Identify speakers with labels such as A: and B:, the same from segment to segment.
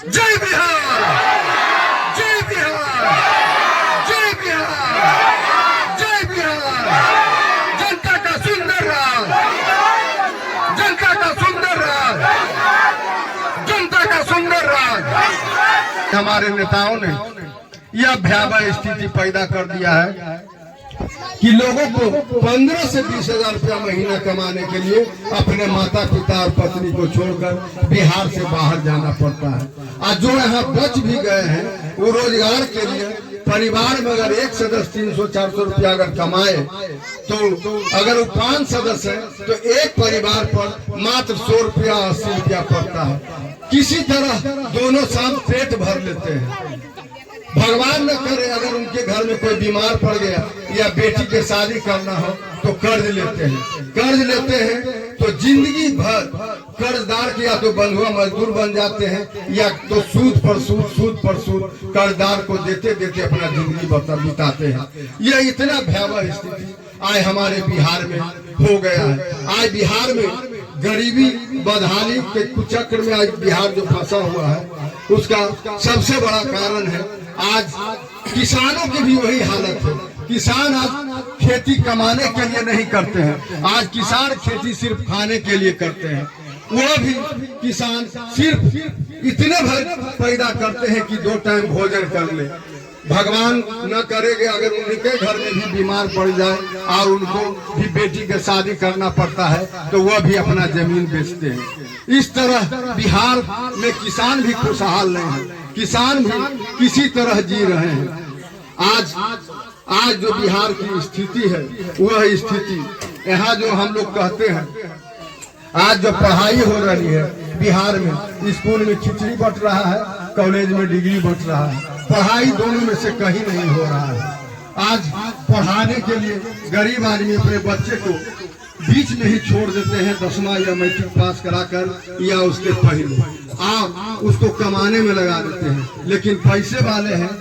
A: जय बिहार, जय बिहार, जय बिहार, जय बिहार। जनता का सुंदर राज, जनता का सुंदर राज, जनता का सुंदर राज। हमारे नेताओं ने यह भयावह स्थिति पैदा कर दिया है कि लोगों को 15 से 20 हजार रुपया महीना कमाने के लिए अपने माता पिता और पत्नी को छोड़कर बिहार से बाहर जाना पड़ता है। और जो यहाँ बच भी गए हैं वो रोजगार के लिए परिवार में अगर एक सदस्य 300-400 रुपया अगर कमाए तो अगर वो 5 सदस्य है तो एक परिवार पर मात्र 100 रुपया 80 रुपया पड़ता है। किसी तरह दोनों शाम पेट भर लेते हैं। भगवान न करे अगर उनके घर में कोई बीमार पड़ गया या बेटी के शादी करना हो तो कर्ज लेते हैं। कर्ज लेते हैं तो जिंदगी भर कर्जदार के या तो बंधुआ मजदूर बन जाते हैं या तो सूद पर सूद, सूद पर सूद कर्जदार को देते देते अपना जिंदगी बिताते हैं। यह इतना भयावह स्थिति आज हमारे बिहार में हो गया है। आज बिहार में गरीबी बदहाली के कुचक्र में आज बिहार जो फंसा हुआ है उसका सबसे बड़ा कारण है आज किसानों की भी वही हालत है। किसान आज खेती कमाने के लिए नहीं करते हैं, आज किसान खेती सिर्फ खाने के लिए करते हैं। वह भी किसान सिर्फ इतने भर पैदा करते हैं कि 2 टाइम भोजन कर ले। भगवान न करेगा अगर उनके घर में भी बीमार पड़ जाए और उनको भी बेटी की शादी करना पड़ता है तो वह भी अपना जमीन बेचते हैं। इस तरह बिहार में किसान भी खुशहाल नहीं है, किसान भी किसी तरह जी रहे हैं। आज जो बिहार की स्थिति है वह स्थिति यहाँ जो हम लोग कहते हैं आज जो पढ़ाई हो रही है बिहार में, स्कूल में खिचड़ी बंट रहा है, कॉलेज में डिग्री बंट रहा है, पढ़ाई दोनों में से कहीं नहीं हो रहा है। आज पढ़ाने के लिए गरीब आदमी अपने बच्चे को बीच में ही छोड़ देते हैं 10वां या मैट्रिक पास कराकर या उसके पहले आप उसको कमाने में लगा देते हैं। लेकिन पैसे वाले हैं,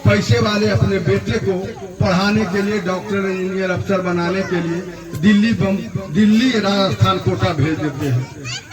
A: पैसे वाले अपने बेटे को पढ़ाने के लिए डॉक्टर इंजीनियर अफसर बनाने के लिए दिल्ली राजस्थान कोटा भेज देते हैं।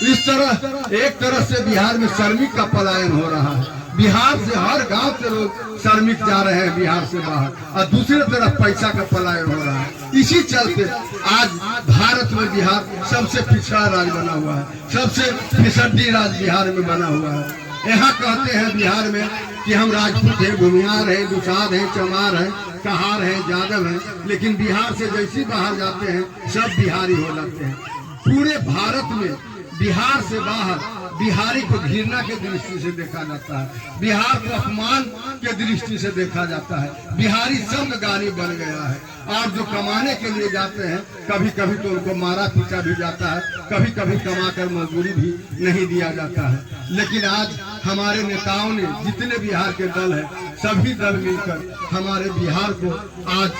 A: इस तरह एक तरह से बिहार में श्रमिक का पलायन हो रहा है। बिहार से हर गांव से लोग श्रमिक जा रहे हैं बिहार से बाहर और दूसरी तरफ पैसा का पलायन हो रहा है। इसी चलते आज भारत में बिहार सबसे पिछड़ा राज्य बना हुआ है, सबसे फिसड्डी राज्य बिहार में बना हुआ है। यहाँ कहते हैं बिहार में कि हम राजपूत हैं, भूमिहार हैं, दुसाध हैं, चमार हैं, कहार हैं, यादव हैं, लेकिन बिहार से जैसे बाहर जाते हैं सब बिहारी हो जाते हैं। पूरे भारत में बिहार से बाहर बिहारी को घृणा के दृष्टि से देखा जाता है, बिहार को अपमान के दृष्टि से देखा जाता है। बिहारी समगानी बन गया है और जो कमाने के लिए जाते हैं कभी कभी तो उनको मारा पीटा भी जाता है, कभी कभी कमाकर मजदूरी भी नहीं दिया जाता है। लेकिन आज हमारे नेताओं ने जितने बिहार के दल है सभी दल मिलकर हमारे बिहार को आज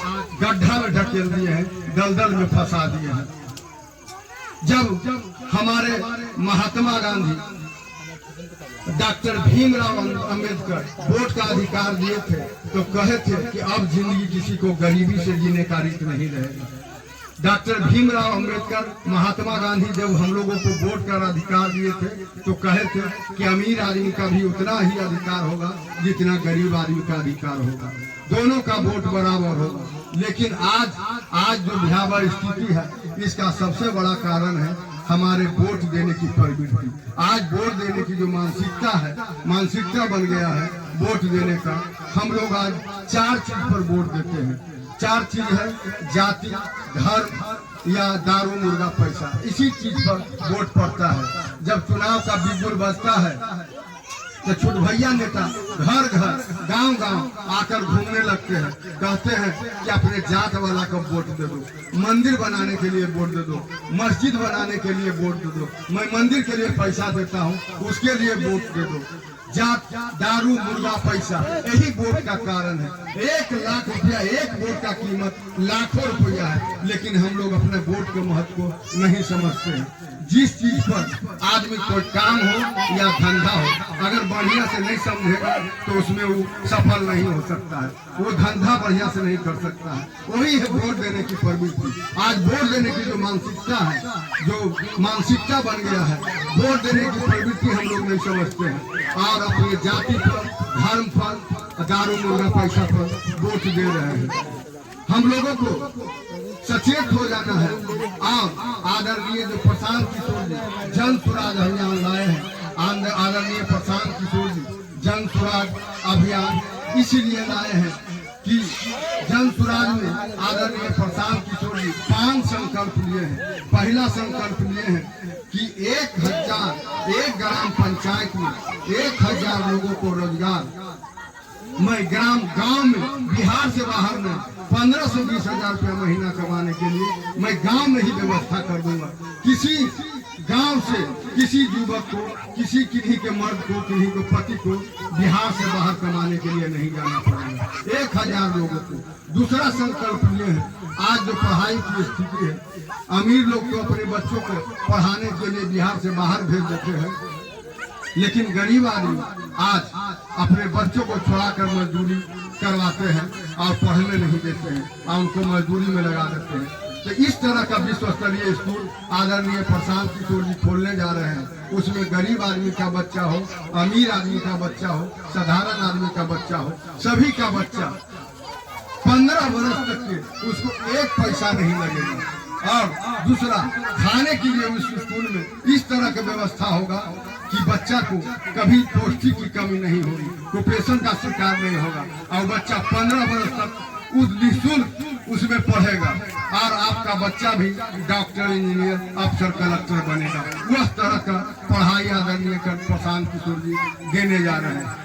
A: गड्ढा में ढकेल दिए हैं, दलदल में फंसा दिए हैं। जब हमारे महात्मा गांधी डॉक्टर भीमराव अंबेडकर वोट का अधिकार दिए थे तो कहे थे कि अब जिंदगी किसी को गरीबी से जीने का रिस्क नहीं रहेगा। डॉक्टर भीमराव अंबेडकर महात्मा गांधी जब हम लोगों को वोट का अधिकार दिए थे तो कहे थे कि अमीर आदमी का भी उतना ही अधिकार होगा जितना गरीब आदमी का अधिकार होगा, दोनों का वोट बराबर होगा। लेकिन आज जो भयावह स्थिति है इसका सबसे बड़ा कारण है हमारे वोट देने की प्रवृत्ति। आज वोट देने की जो मानसिकता बन गया है वोट देने का। हम लोग आज 4 चीज पर वोट देते हैं। 4 चीज है, जाति, धर्म या दारू मुर्गा पैसा। इसी चीज पर वोट पड़ता है। जब चुनाव का बिगुल बजता है तो छोट भैया नेता घर घर गांव गांव आकर घूमने लगते हैं, कहते हैं कि अपने जात वाला को वोट दे दो, मंदिर बनाने के लिए वोट दे दो, मस्जिद बनाने के लिए वोट दे दो, मैं मंदिर के लिए पैसा देता हूँ उसके लिए वोट दे दो। जात, दारू, मुर्गा, पैसा यही वोट का कारण है। 1 लाख रुपया एक वोट का कीमत लाखों रुपया है, लेकिन हम लोग अपने वोट के महत्व को नहीं समझते हैं। जिस चीज पर आदमी कोई काम हो या धंधा हो, अगर बढ़िया से नहीं समझेगा तो उसमें वो सफल नहीं हो सकता है, वो धंधा बढ़िया से नहीं कर सकता है। वही है वोट देने की प्रवृत्ति। आज वोट देने की जो मानसिकता है, जो मानसिकता बन गया है, वोट देने की प्रवृत्ति हम लोग नहीं समझते हैं और अपनी जाति पर, धर्म पर, दारू मुर्गा पैसा पर वोट दे रहे हैं। हम लोगों को सचेत हो जाना है। और आदरणीय जो प्रशांत किशोर जी जन स्वराज अभियान लाए हैं, आदरणीय प्रशांत किशोर जी जन स्वराज अभियान इसलिए लाए हैं कि जन स्वराज में आदरणीय प्रशांत किशोर जी 5 संकल्प लिए हैं। पहला संकल्प लिए हैं कि 1 ग्राम पंचायत में 1000 लोगों को रोजगार, मैं गांव में बिहार से बाहर में 15 से 20 हजार रुपया महीना कमाने के लिए मैं गांव में ही व्यवस्था कर दूंगा। किसी गांव से किसी युवक को, किसी किन्हीं के मर्द को, किन्हीं को पति को बिहार से बाहर कमाने के लिए नहीं जाना पड़ेगा। 1000 लोगों को। दूसरा संकल्प ये है, आज जो पढ़ाई की स्थिति है, अमीर लोग तो अपने बच्चों को पढ़ाने के लिए बिहार से बाहर भेज देते हैं, लेकिन गरीब आदमी आज अपने बच्चों को छुड़ाकर मजदूरी करवाते हैं और पढ़ने नहीं देते हैं और उनको मजदूरी में लगा देते हैं। तो इस तरह का विश्व स्तरीय स्कूल आदरणीय प्रशांत किशोर जी खोलने जा रहे हैं। उसमें गरीब आदमी का बच्चा हो, अमीर आदमी का बच्चा हो, साधारण आदमी का बच्चा हो, सभी का बच्चा 15 वर्ष तक के उसको 1 पैसा नहीं लगेगा। और दूसरा, खाने के लिए उस स्कूल में इस तरह की व्यवस्था होगा कि बच्चा को कभी पौष्टिक की कमी नहीं होगी, कुपोषण का शिकार नहीं होगा और बच्चा 15 वर्ष तक निःशुल्क उसमें पढ़ेगा और आपका बच्चा भी डॉक्टर, इंजीनियर, अफसर, कलेक्टर बनेगा। उस तरह का पढ़ाई आदरणीय प्रशांत किशोर जी देने जा रहे हैं।